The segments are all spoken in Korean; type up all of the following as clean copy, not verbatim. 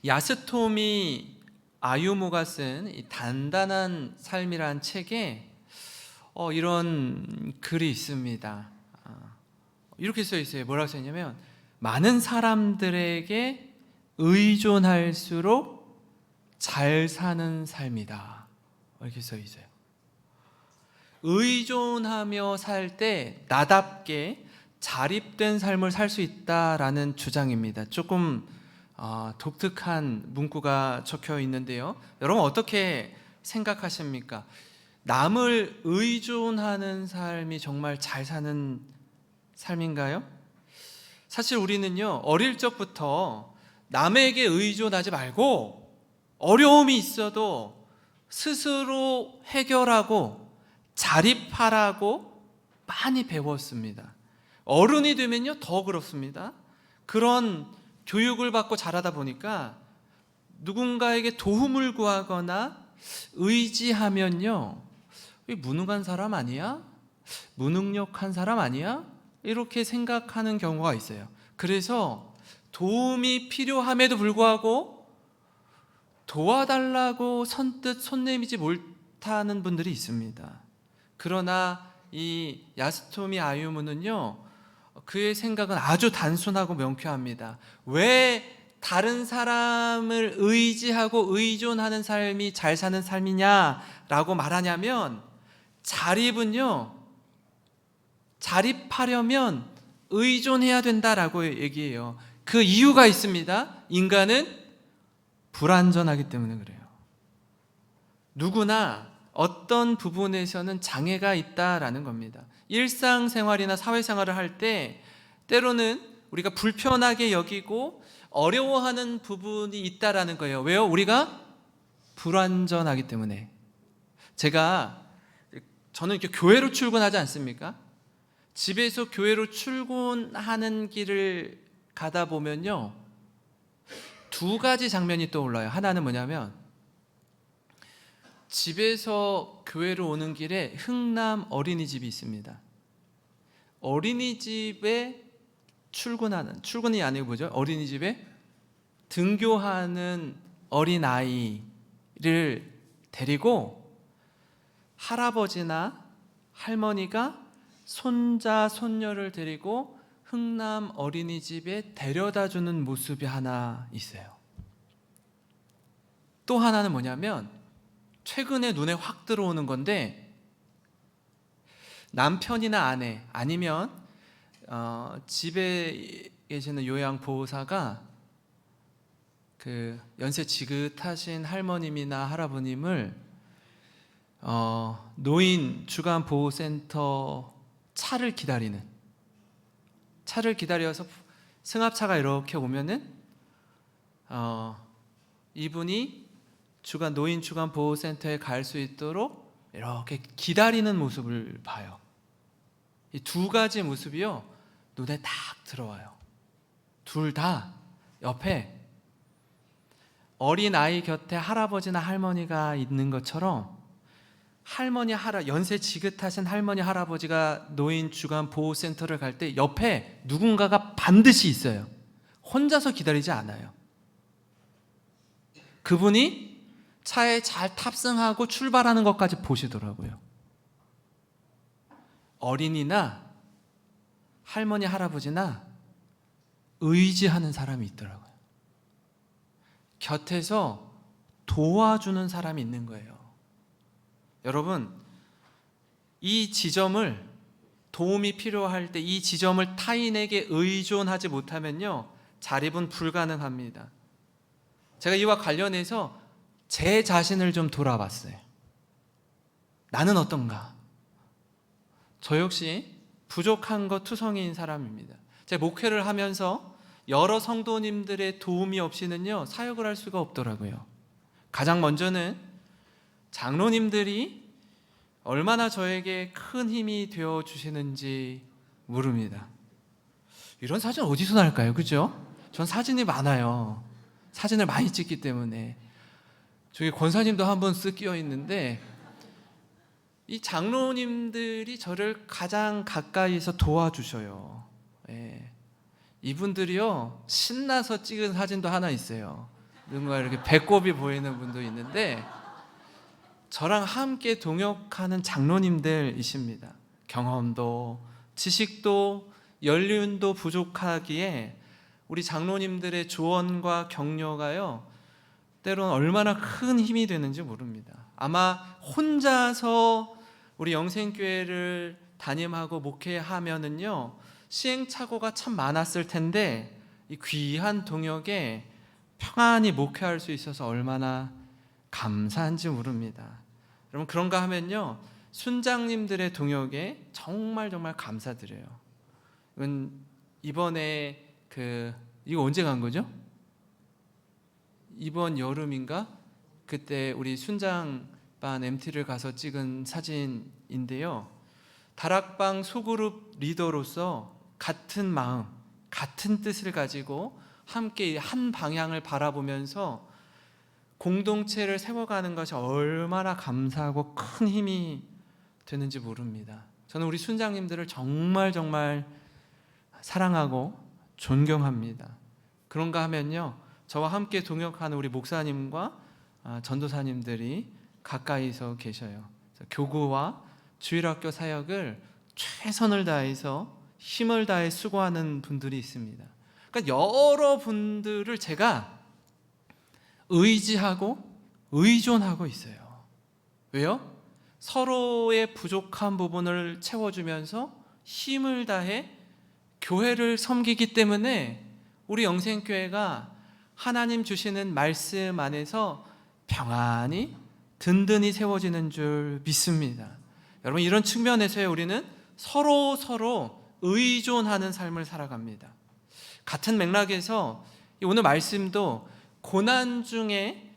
야스토미 아유무가 쓴 이 단단한 삶이란 책에 이런 글이 있습니다. 이렇게 써 있어요. 뭐라고 써 있냐면, 많은 사람들에게 의존할수록 잘 사는 삶이다, 이렇게 써 있어요. 의존하며 살 때 나답게 자립된 삶을 살 수 있다라는 주장입니다. 조금 독특한 문구가 적혀 있는데요, 여러분 어떻게 생각하십니까? 남을 의존하는 삶이 정말 잘 사는 삶인가요? 사실 우리는요, 어릴 적부터 남에게 의존하지 말고 어려움이 있어도 스스로 해결하고 자립하라고 많이 배웠습니다. 어른이 되면요, 더 그렇습니다. 그런 교육을 받고 자라다 보니까 누군가에게 도움을 구하거나 의지하면요, 무능한 사람 아니야? 무능력한 사람 아니야? 이렇게 생각하는 경우가 있어요. 그래서 도움이 필요함에도 불구하고 도와달라고 선뜻 손 내미지 못하는 분들이 있습니다. 그러나 이 야스토미 아유무는요, 그의 생각은 아주 단순하고 명쾌합니다. 왜 다른 사람을 의지하고 의존하는 삶이 잘 사는 삶이냐라고 말하냐면, 자립하려면 의존해야 된다라고 얘기해요. 그 이유가 있습니다. 인간은 불완전하기 때문에 그래요. 누구나 어떤 부분에서는 장애가 있다라는 겁니다. 일상생활이나 사회생활을 할 때 때로는 우리가 불편하게 여기고 어려워하는 부분이 있다라는 거예요. 왜요? 우리가 불완전하기 때문에. 저는 이렇게 교회로 출근하지 않습니까? 집에서 교회로 출근하는 길을 가다 보면요, 두 가지 장면이 떠올라요. 하나는 뭐냐면, 집에서 교회로 오는 길에 흥남 어린이집이 있습니다. 어린이집에 출근이 아니고 뭐죠? 어린이집에 등교하는 어린아이를 데리고 할아버지나 할머니가 손자, 손녀를 데리고 흥남 어린이집에 데려다주는 모습이 하나 있어요. 또 하나는 뭐냐면, 최근에 눈에 확 들어오는 건데, 남편이나 아내 아니면 집에 계시는 요양보호사가 그 연세 지긋하신 할머님이나 할아버님을 노인 주간보호센터 차를 기다려서 승합차가 이렇게 오면은 이분이 노인 주간보호센터에 갈 수 있도록 이렇게 기다리는 모습을 봐요. 이 두 가지 모습이요, 눈에 딱 들어와요. 둘 다 옆에 어린아이 곁에 할아버지나 할머니가 있는 것처럼, 연세 지긋하신 할머니 할아버지가 노인 주간보호센터를 갈 때 옆에 누군가가 반드시 있어요. 혼자서 기다리지 않아요. 그분이 차에 잘 탑승하고 출발하는 것까지 보시더라고요. 어린이나 할머니 할아버지나 의지하는 사람이 있더라고요. 곁에서 도와주는 사람이 있는 거예요. 여러분, 이 지점을, 도움이 필요할 때 이 지점을 타인에게 의존하지 못하면요, 자립은 불가능합니다. 제가 이와 관련해서 제 자신을 좀 돌아봤어요. 나는 어떤가? 저 역시 부족한 것 투성이인 사람입니다. 제가 목회를 하면서 여러 성도님들의 도움이 없이는요, 사역을 할 수가 없더라고요. 가장 먼저는 장로님들이 얼마나 저에게 큰 힘이 되어 주시는지 모릅니다. 이런 사진 어디서 날까요? 그죠? 전 사진이 많아요. 사진을 많이 찍기 때문에. 저기 권사님도 한 분 쓱 끼어 있는데, 이 장로님들이 저를 가장 가까이서 도와주셔요. 이분들이요, 신나서 찍은 사진도 하나 있어요. 누군가 이렇게 배꼽이 보이는 분도 있는데 저랑 함께 동역하는 장로님들이십니다. 경험도 지식도 연륜도 부족하기에 우리 장로님들의 조언과 격려가요, 때로는 얼마나 큰 힘이 되는지 모릅니다. 아마 혼자서 우리 영생교회를 담임하고 목회하면은요, 시행착오가 참 많았을 텐데 이 귀한 동역에 평안히 목회할 수 있어서 얼마나 감사한지 모릅니다. 여러분, 그런가 하면요, 순장님들의 동역에 정말 감사드려요. 이번에 이거 언제 간 거죠? 이번 여름인가? 그때 우리 순장반 MT를 가서 찍은 사진인데요, 다락방 소그룹 리더로서 같은 마음, 같은 뜻을 가지고 함께 한 방향을 바라보면서 공동체를 세워가는 것이 얼마나 감사하고 큰 힘이 되는지 모릅니다. 저는 우리 순장님들을 정말 사랑하고 존경합니다. 그런가 하면요, 저와 함께 동역하는 우리 목사님과 전도사님들이 가까이서 계셔요. 교구와 주일학교 사역을 최선을 다해서 힘을 다해 수고하는 분들이 있습니다. 그러니까 여러 분들을 제가 의지하고 의존하고 있어요. 왜요? 서로의 부족한 부분을 채워주면서 힘을 다해 교회를 섬기기 때문에 우리 영생교회가 하나님 주시는 말씀 안에서 평안히 든든히 세워지는 줄 믿습니다. 여러분, 이런 측면에서 우리는 서로 의존하는 삶을 살아갑니다. 같은 맥락에서 오늘 말씀도 고난 중에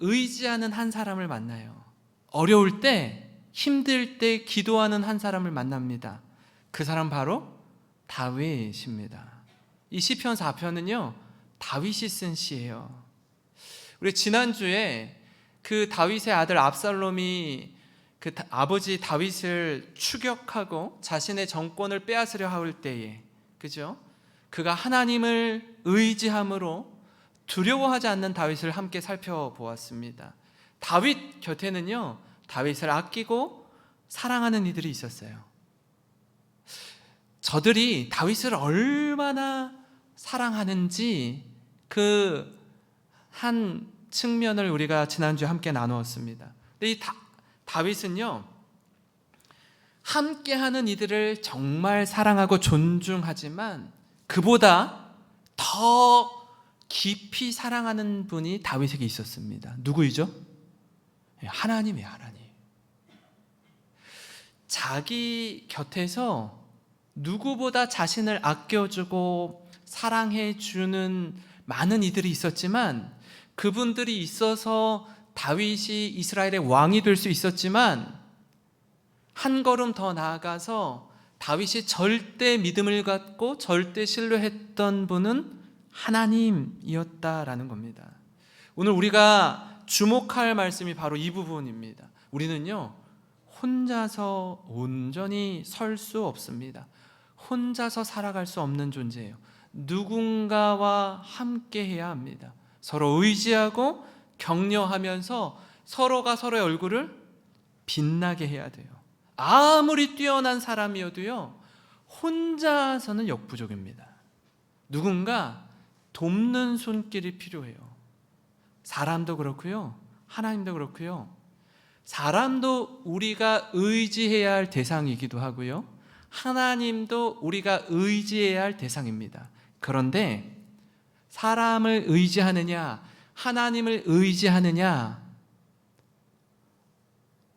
의지하는 한 사람을 만나요. 어려울 때, 힘들 때 기도하는 한 사람을 만납니다. 그 사람 바로 다윗입니다. 이 시편 4편은요, 다윗이 쓴 시예요. 우리 지난주에 그 다윗의 아들 압살롬이 그 아버지 다윗을 추격하고 자신의 정권을 빼앗으려 할 때에, 그죠? 그가 하나님을 의지함으로 두려워하지 않는 다윗을 함께 살펴보았습니다. 다윗 곁에는요, 다윗을 아끼고 사랑하는 이들이 있었어요. 저들이 다윗을 얼마나 사랑하는지 그 한 측면을 우리가 지난주에 함께 나누었습니다. 근데 이 다윗은요, 함께하는 이들을 정말 사랑하고 존중하지만 그보다 더 깊이 사랑하는 분이 다윗에게 있었습니다. 누구이죠? 하나님이에요. 하나님. 자기 곁에서 누구보다 자신을 아껴주고 사랑해주는 많은 이들이 있었지만, 그분들이 있어서 다윗이 이스라엘의 왕이 될 수 있었지만, 한 걸음 더 나아가서 다윗이 절대 믿음을 갖고 절대 신뢰했던 분은 하나님이었다라는 겁니다. 오늘 우리가 주목할 말씀이 바로 이 부분입니다. 우리는요, 혼자서 온전히 설 수 없습니다. 혼자서 살아갈 수 없는 존재예요. 누군가와 함께 해야 합니다. 서로 의지하고 격려하면서 서로가 서로의 얼굴을 빛나게 해야 돼요. 아무리 뛰어난 사람이어도요, 혼자서는 역부족입니다. 누군가 돕는 손길이 필요해요. 사람도 그렇고요, 하나님도 그렇고요. 사람도 우리가 의지해야 할 대상이기도 하고요, 하나님도 우리가 의지해야 할 대상입니다. 그런데 사람을 의지하느냐, 하나님을 의지하느냐,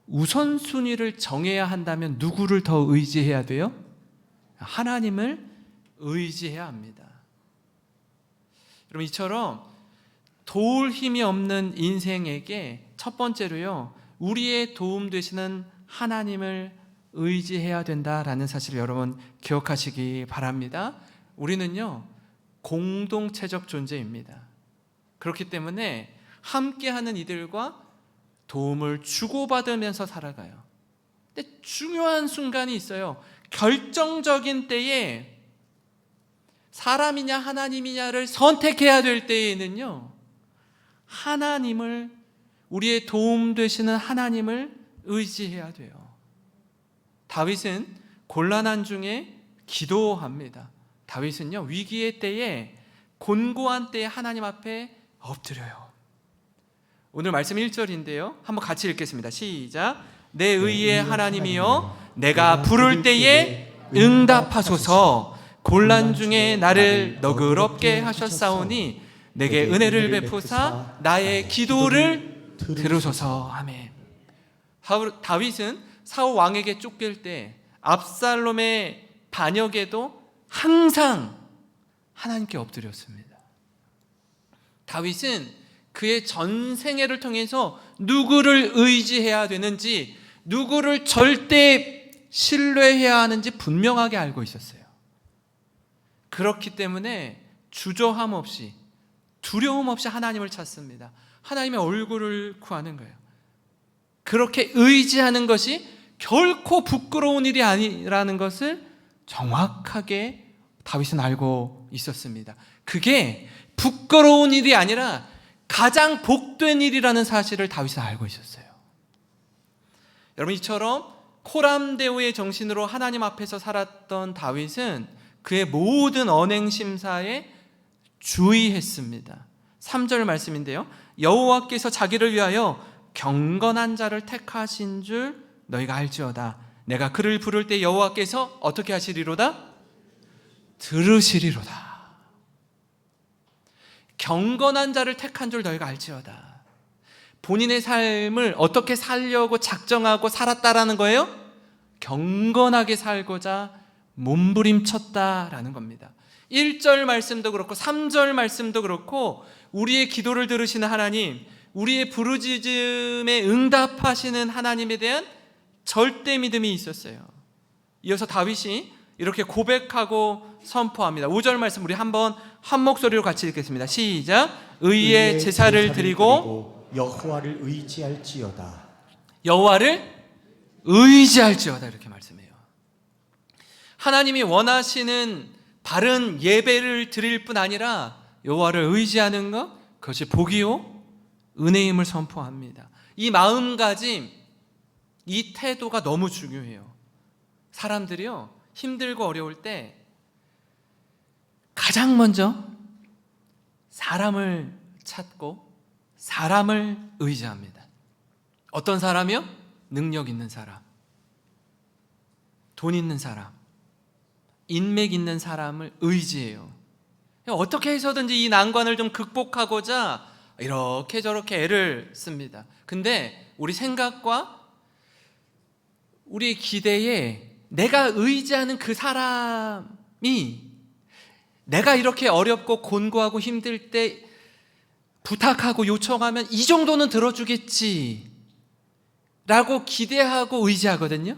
우선순위를 정해야 한다면 누구를 더 의지해야 돼요? 하나님을 의지해야 합니다. 여러분, 이처럼 도울 힘이 없는 인생에게 첫 번째로요, 우리의 도움 되시는 하나님을 의지해야 된다라는 사실을 여러분 기억하시기 바랍니다. 우리는요, 공동체적 존재입니다. 그렇기 때문에 함께하는 이들과 도움을 주고받으면서 살아가요. 근데 중요한 순간이 있어요. 결정적인 때에 사람이냐 하나님이냐를 선택해야 될 때에는요, 하나님을, 우리의 도움 되시는 하나님을 의지해야 돼요. 다윗은 곤란한 중에 기도합니다. 다윗은요, 위기의 때에, 곤고한 때에 하나님 앞에 엎드려요. 오늘 말씀 1절인데요, 한번 같이 읽겠습니다. 시작. 내 의의 하나님이여, 내가 부를 때에 응답하소서. 곤란 중에 나를 너그럽게 하셨사오니 내게 은혜를 베푸사 나의 기도를 들으소서. 아멘. 다윗은 사울 왕에게 쫓길 때, 압살롬의 반역에도 항상 하나님께 엎드렸습니다. 다윗은 그의 전생애를 통해서 누구를 의지해야 되는지, 누구를 절대 신뢰해야 하는지 분명하게 알고 있었어요. 그렇기 때문에 주저함 없이, 두려움 없이 하나님을 찾습니다. 하나님의 얼굴을 구하는 거예요. 그렇게 의지하는 것이 결코 부끄러운 일이 아니라는 것을 정확하게 다윗은 알고 있었습니다. 그게 부끄러운 일이 아니라 가장 복된 일이라는 사실을 다윗은 알고 있었어요. 여러분, 이처럼 코람데오의 정신으로 하나님 앞에서 살았던 다윗은 그의 모든 언행 심사에 주의했습니다. 3절 말씀인데요, 여호와께서 자기를 위하여 경건한 자를 택하신 줄 너희가 알지어다. 내가 그를 부를 때 여호와께서 어떻게 하시리로다? 들으시리로다. 경건한 자를 택한 줄 너희가 알지어다. 본인의 삶을 어떻게 살려고 작정하고 살았다라는 거예요? 경건하게 살고자 몸부림쳤다라는 겁니다. 1절 말씀도 그렇고 3절 말씀도 그렇고 우리의 기도를 들으시는 하나님, 우리의 부르짖음에 응답하시는 하나님에 대한 절대 믿음이 있었어요. 이어서 다윗이 이렇게 고백하고 선포합니다. 5절 말씀 우리 한번 한 목소리로 같이 읽겠습니다. 시작. 의의 제사를 드리고 여호와를 의지할지어다. 여호와를 의지할지어다, 이렇게 말씀해요. 하나님이 원하시는 바른 예배를 드릴 뿐 아니라 여호와를 의지하는 것, 그것이 복이요 은혜임을 선포합니다. 이 마음가짐, 이 태도가 너무 중요해요. 사람들이요, 힘들고 어려울 때 가장 먼저 사람을 찾고 사람을 의지합니다. 어떤 사람이요? 능력 있는 사람, 돈 있는 사람, 인맥 있는 사람을 의지해요. 어떻게 해서든지 이 난관을 좀 극복하고자 이렇게 저렇게 애를 씁니다. 근데 우리 생각과 우리의 기대에 내가 의지하는 그 사람이 내가 이렇게 어렵고 곤고하고 힘들 때 부탁하고 요청하면 이 정도는 들어주겠지 라고 기대하고 의지하거든요.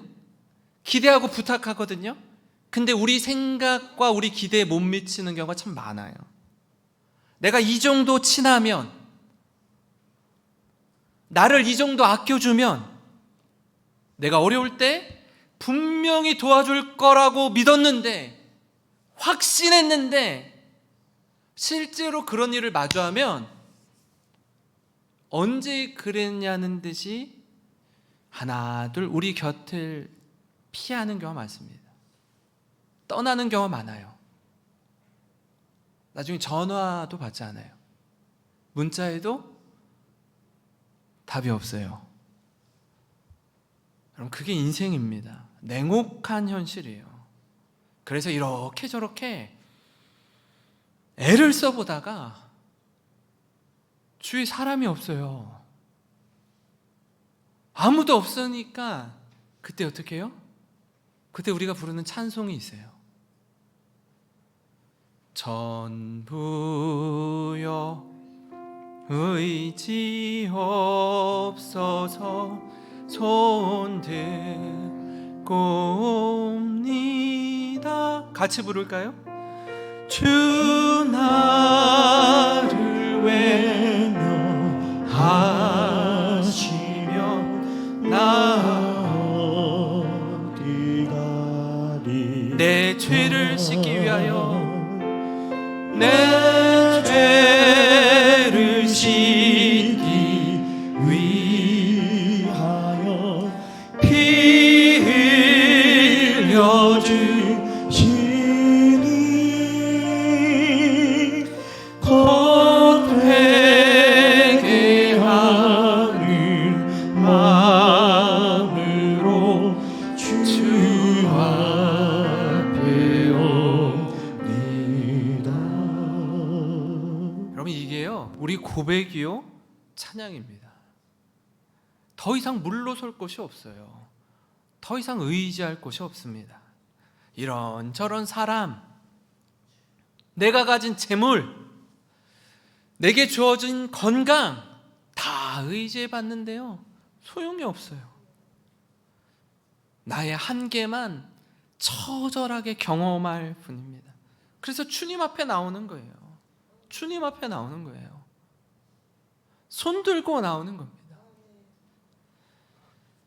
기대하고 부탁하거든요. 근데 우리 생각과 우리 기대에 못 미치는 경우가 참 많아요. 내가 이 정도 친하면, 나를 이 정도 아껴주면 내가 어려울 때 분명히 도와줄 거라고 믿었는데, 확신했는데 실제로 그런 일을 마주하면 언제 그랬냐는 듯이 하나 둘 우리 곁을 피하는 경우가 많습니다. 떠나는 경우가 많아요. 나중에 전화도 받지 않아요. 문자에도 답이 없어요. 여러분, 그게 인생입니다. 냉혹한 현실이에요. 그래서 이렇게 저렇게 애를 써보다가 주위에 사람이 없어요. 아무도 없으니까 그때 어떻게 해요? 그때 우리가 부르는 찬송이 있어요. 전부여 의지 없어서 손 들고 옵니다. 같이 부를까요? 주 나를 외면하시면 나 어디 가리. 내 죄를 씻기 위하여, 내 죄를 씻기 우리 고백이요 찬양입니다. 더 이상 물러설 곳이 없어요. 더 이상 의지할 곳이 없습니다. 이런저런 사람, 내가 가진 재물, 내게 주어진 건강 다 의지해 봤는데요, 소용이 없어요. 나의 한계만 처절하게 경험할 뿐입니다. 그래서 주님 앞에 나오는 거예요. 주님 앞에 나오는 거예요. 손 들고 나오는 겁니다.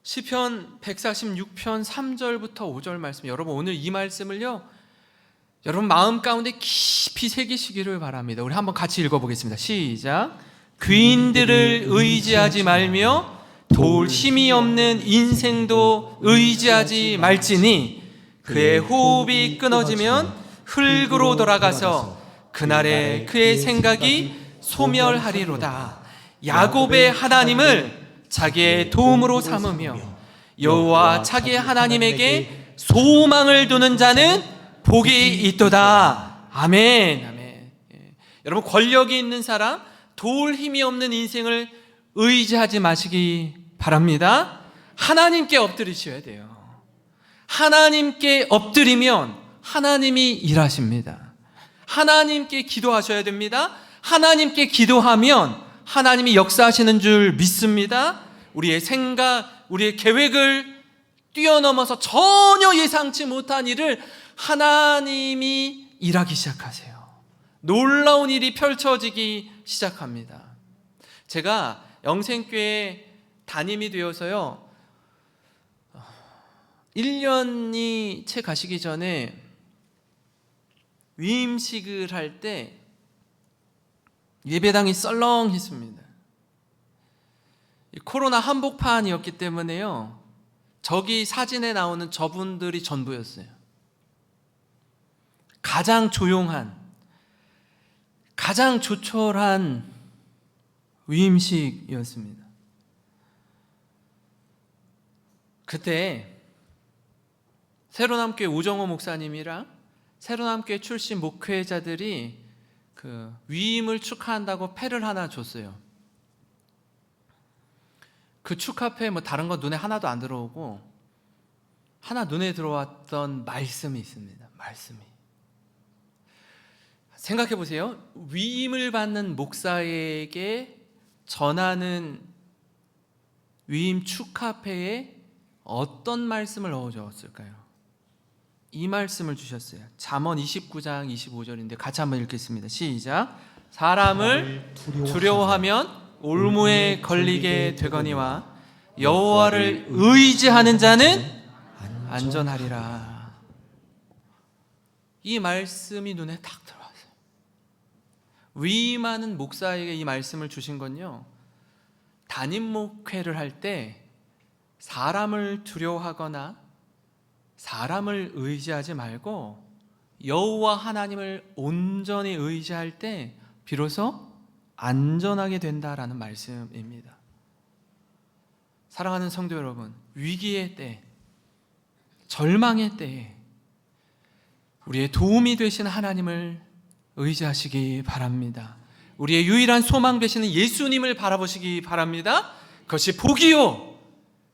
시편 146편 3절부터 5절 말씀, 여러분 오늘 이 말씀을요, 여러분 마음 가운데 깊이 새기시기를 바랍니다. 우리 한번 같이 읽어보겠습니다. 시작. 귀인들을 의지하지 말며 도울 힘이 없는 인생도 의지하지 말지니 그의 호흡이 끊어지면 흙으로 돌아가서 그날에 그의 생각이 소멸하리로다. 야곱의 하나님을 자기의 도움으로 삼으며 여호와 자기의 하나님에게 소망을 두는 자는 복이 있도다. 아멘. 아멘. 예. 여러분 권력이 있는 사람, 도울 힘이 없는 인생을 의지하지 마시기 바랍니다. 하나님께 엎드리셔야 돼요. 하나님께 엎드리면 하나님이 일하십니다. 하나님께 기도하셔야 됩니다. 하나님께 기도하면 하나님이 역사하시는 줄 믿습니다. 우리의 생각, 우리의 계획을 뛰어넘어서 전혀 예상치 못한 일을 하나님이 일하기 시작하세요. 놀라운 일이 펼쳐지기 시작합니다. 제가 영생교회 담임이 되어서요, 1년이 채 가시기 전에 위임식을 할 때 예배당이 썰렁했습니다. 코로나 한복판이었기 때문에요, 저기 사진에 나오는 저분들이 전부였어요. 가장 조용한, 가장 조촐한 위임식이었습니다. 그때 새로남교회 우정호 목사님이랑 새로남교회 출신 목회자들이 그 위임을 축하한다고 패를 하나 줬어요. 그 축하패 뭐 다른 거 눈에 하나도 안 들어오고 하나 눈에 들어왔던 말씀이 있습니다. 말씀이. 생각해 보세요. 위임을 받는 목사에게 전하는 위임 축하패에 어떤 말씀을 넣어주었을까요? 이 말씀을 주셨어요. 잠언 29장 25절인데 같이 한번 읽겠습니다. 시작. 사람을 두려워하면 올무에 걸리게 되거니와 여호와를 의지하는 자는 안전하리라. 이 말씀이 눈에 탁 들어왔어요. 위임하는 목사에게 이 말씀을 주신 건요, 담임 목회를 할 때 사람을 두려워하거나 사람을 의지하지 말고 여호와 하나님을 온전히 의지할 때 비로소 안전하게 된다라는 말씀입니다. 사랑하는 성도 여러분, 위기의 때, 절망의 때에 우리의 도움이 되시는 하나님을 의지하시기 바랍니다. 우리의 유일한 소망 되시는 예수님을 바라보시기 바랍니다. 그것이 복이요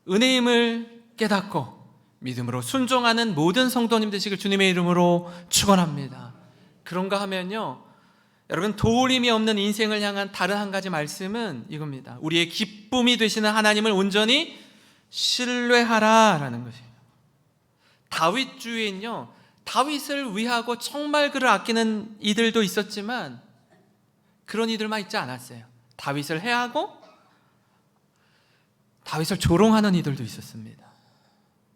은혜임을 깨닫고 믿음으로 순종하는 모든 성도님 되시길 주님의 이름으로 축원합니다. 그런가 하면요, 여러분 도울 힘이 없는 인생을 향한 다른 한 가지 말씀은 이겁니다. 우리의 기쁨이 되시는 하나님을 온전히 신뢰하라라는 것이에요. 다윗 주에는요, 다윗을 위하고 정말 그를 아끼는 이들도 있었지만 그런 이들만 있지 않았어요. 다윗을 해하고 다윗을 조롱하는 이들도 있었습니다.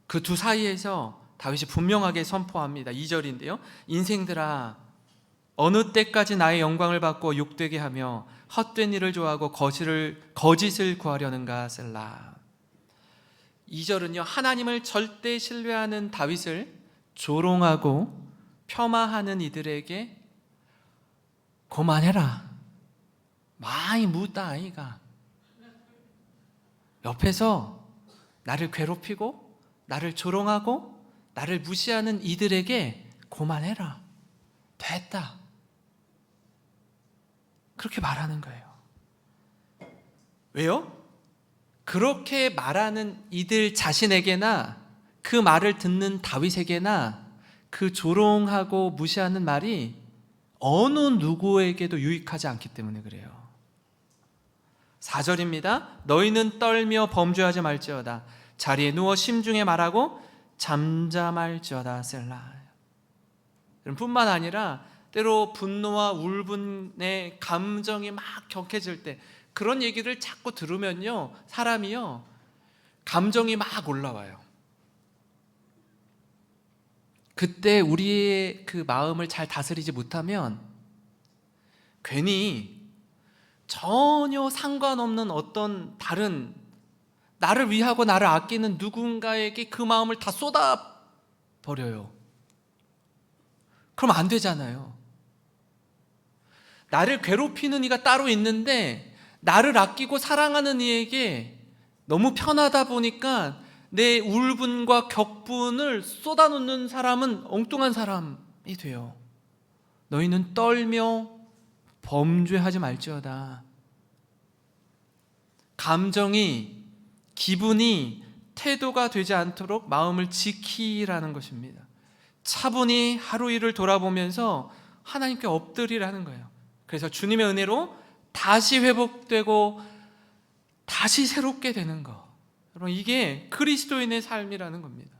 그 두 사이에서 다윗이 분명하게 선포합니다. 2절인데요. 인생들아, 어느 때까지 나의 영광을 받고 욕되게 하며 헛된 일을 좋아하고 거짓을 구하려는가 셀라. 2절은요, 하나님을 절대 신뢰하는 다윗을 조롱하고 폄하하는 이들에게 그만해라, 많이 묻다 아이가, 옆에서 나를 괴롭히고 나를 조롱하고 나를 무시하는 이들에게 그만해라, 됐다, 그렇게 말하는 거예요. 왜요? 그렇게 말하는 이들 자신에게나 그 말을 듣는 다윗에게나 그 조롱하고 무시하는 말이 어느 누구에게도 유익하지 않기 때문에 그래요. 4절입니다. 너희는 떨며 범죄하지 말지어다. 자리에 누워 심중에 말하고 잠잠할지어다. 셀라. 뿐만 아니라 때로 분노와 울분의 감정이 막 격해질 때 그런 얘기를 자꾸 들으면요, 사람이요 감정이 막 올라와요. 그때 우리의 그 마음을 잘 다스리지 못하면 괜히 전혀 상관없는 어떤 다른 나를 위하고 나를 아끼는 누군가에게 그 마음을 다 쏟아버려요. 그럼 안 되잖아요. 나를 괴롭히는 이가 따로 있는데 나를 아끼고 사랑하는 이에게 너무 편하다 보니까 내 울분과 격분을 쏟아놓는 사람은 엉뚱한 사람이 돼요. 너희는 떨며 범죄하지 말지어다. 감정이, 기분이 태도가 되지 않도록 마음을 지키라는 것입니다. 차분히 하루 일을 돌아보면서 하나님께 엎드리라는 거예요. 그래서 주님의 은혜로 다시 회복되고 다시 새롭게 되는 거. 여러분, 이게 그리스도인의 삶이라는 겁니다.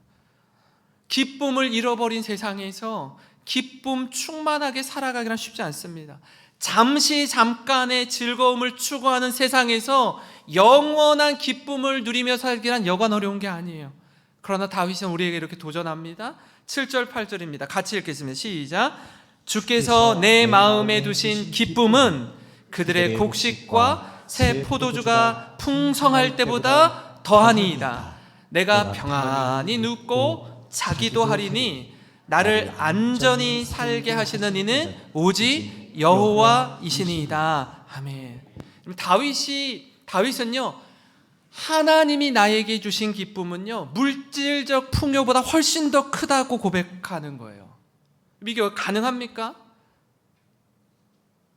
기쁨을 잃어버린 세상에서 기쁨 충만하게 살아가기란 쉽지 않습니다. 잠깐의 즐거움을 추구하는 세상에서 영원한 기쁨을 누리며 살기란 여간 어려운 게 아니에요. 그러나 다윗은 우리에게 이렇게 도전합니다. 7절 8절입니다. 같이 읽겠습니다. 시작. 주께서 내 마음에 두신 기쁨은 그들의 곡식과 새 포도주가 풍성할 때보다 더하니이다. 내가 평안히 눕고 자기도 하리니 나를 안전히 살게 하시는 이는 오직 여호와이시니이다. 아멘. 다윗은요, 하나님이 나에게 주신 기쁨은요, 물질적 풍요보다 훨씬 더 크다고 고백하는 거예요. 이게 가능합니까?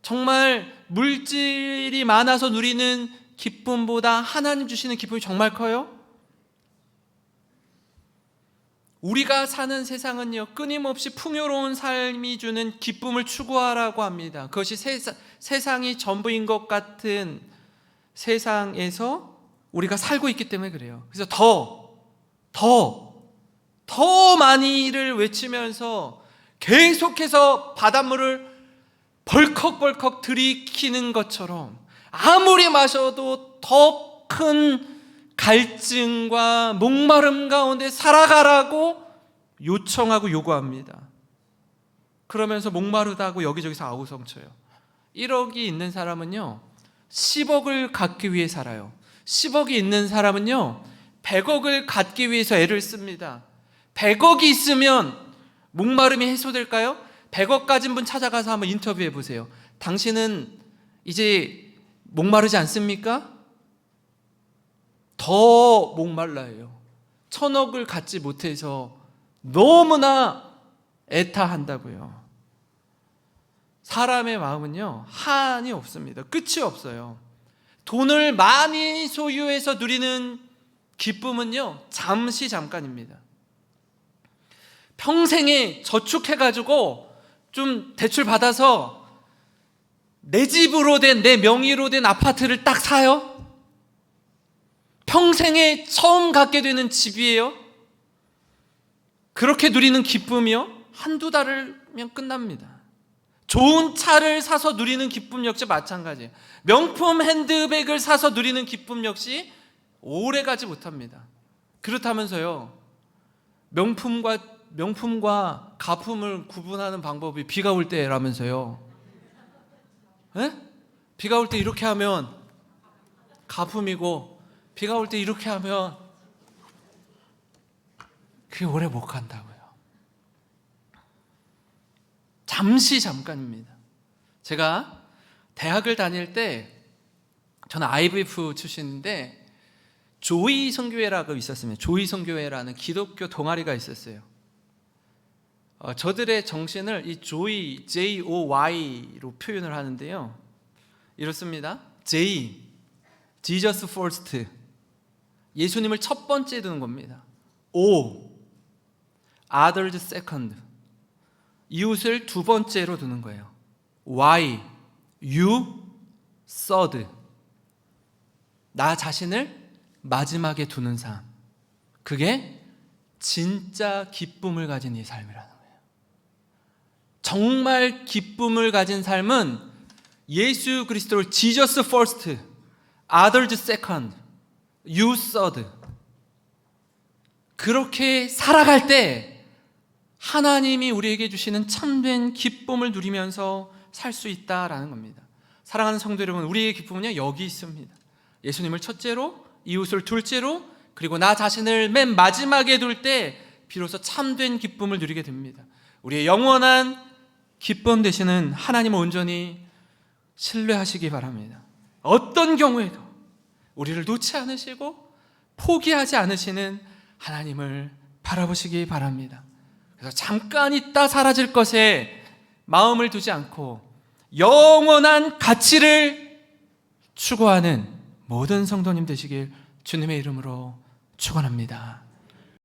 정말 물질이 많아서 누리는 기쁨보다 하나님 주시는 기쁨이 정말 커요? 우리가 사는 세상은요, 끊임없이 풍요로운 삶이 주는 기쁨을 추구하라고 합니다. 그것이 세상이 전부인 것 같은 세상에서 우리가 살고 있기 때문에 그래요. 그래서 더 많이를 외치면서 계속해서 바닷물을 벌컥벌컥 들이키는 것처럼 아무리 마셔도 더 큰 갈증과 목마름 가운데 살아가라고 요청하고 요구합니다. 그러면서 목마르다고 여기저기서 아우성쳐요. 1억이 있는 사람은요 10억을 갖기 위해 살아요. 10억이 있는 사람은요 100억을 갖기 위해서 애를 씁니다. 100억이 있으면 목마름이 해소될까요? 100억 가진 분 찾아가서 한번 인터뷰해 보세요. 당신은 이제 목마르지 않습니까? 더 목말라요. 1000억을 갖지 못해서 너무나 애타한다고요. 사람의 마음은요 한이 없습니다. 끝이 없어요. 돈을 많이 소유해서 누리는 기쁨은요 잠깐입니다. 평생에 저축해가지고 좀 대출 받아서 내 집으로 된, 내 명의로 된 아파트를 딱 사요? 평생에 처음 갖게 되는 집이에요? 그렇게 누리는 기쁨이요? 한두 달이면 끝납니다. 좋은 차를 사서 누리는 기쁨 역시 마찬가지예요. 명품 핸드백을 사서 누리는 기쁨 역시 오래 가지 못합니다. 그렇다면서요, 명품과 가품을 구분하는 방법이 비가 올 때라면서요. 에? 비가 올 때 이렇게 하면 가품이고 비가 올 때 이렇게 하면 그게 오래 못 간다고요. 잠깐입니다. 제가 대학을 다닐 때 저는 IVF 출신인데 조이 선교회라고 있었습니다. 조이 선교회라는 기독교 동아리가 있었어요. 저들의 정신을 이 조이, J-O-Y로 표현을 하는데요, 이렇습니다. J, Jesus first. 예수님을 첫 번째 두는 겁니다. O. Others second. 이웃을 두 번째로 두는 거예요. Y. You third. 나 자신을 마지막에 두는 삶. 그게 진짜 기쁨을 가진 이 삶이라는 거예요. 정말 기쁨을 가진 삶은 예수 그리스도를 Jesus first, others second, you third. 그렇게 살아갈 때 하나님이 우리에게 주시는 참된 기쁨을 누리면서 살 수 있다라는 겁니다. 사랑하는 성도 여러분, 우리의 기쁨은요 여기 있습니다. 예수님을 첫째로, 이웃을 둘째로, 그리고 나 자신을 맨 마지막에 둘 때 비로소 참된 기쁨을 누리게 됩니다. 우리의 영원한 기쁨 되시는 하나님을 온전히 신뢰하시기 바랍니다. 어떤 경우에도 우리를 놓지 않으시고 포기하지 않으시는 하나님을 바라보시기 바랍니다. 그래서 잠깐 있다 사라질 것에 마음을 두지 않고 영원한 가치를 추구하는 모든 성도님 되시길 주님의 이름으로 축원합니다.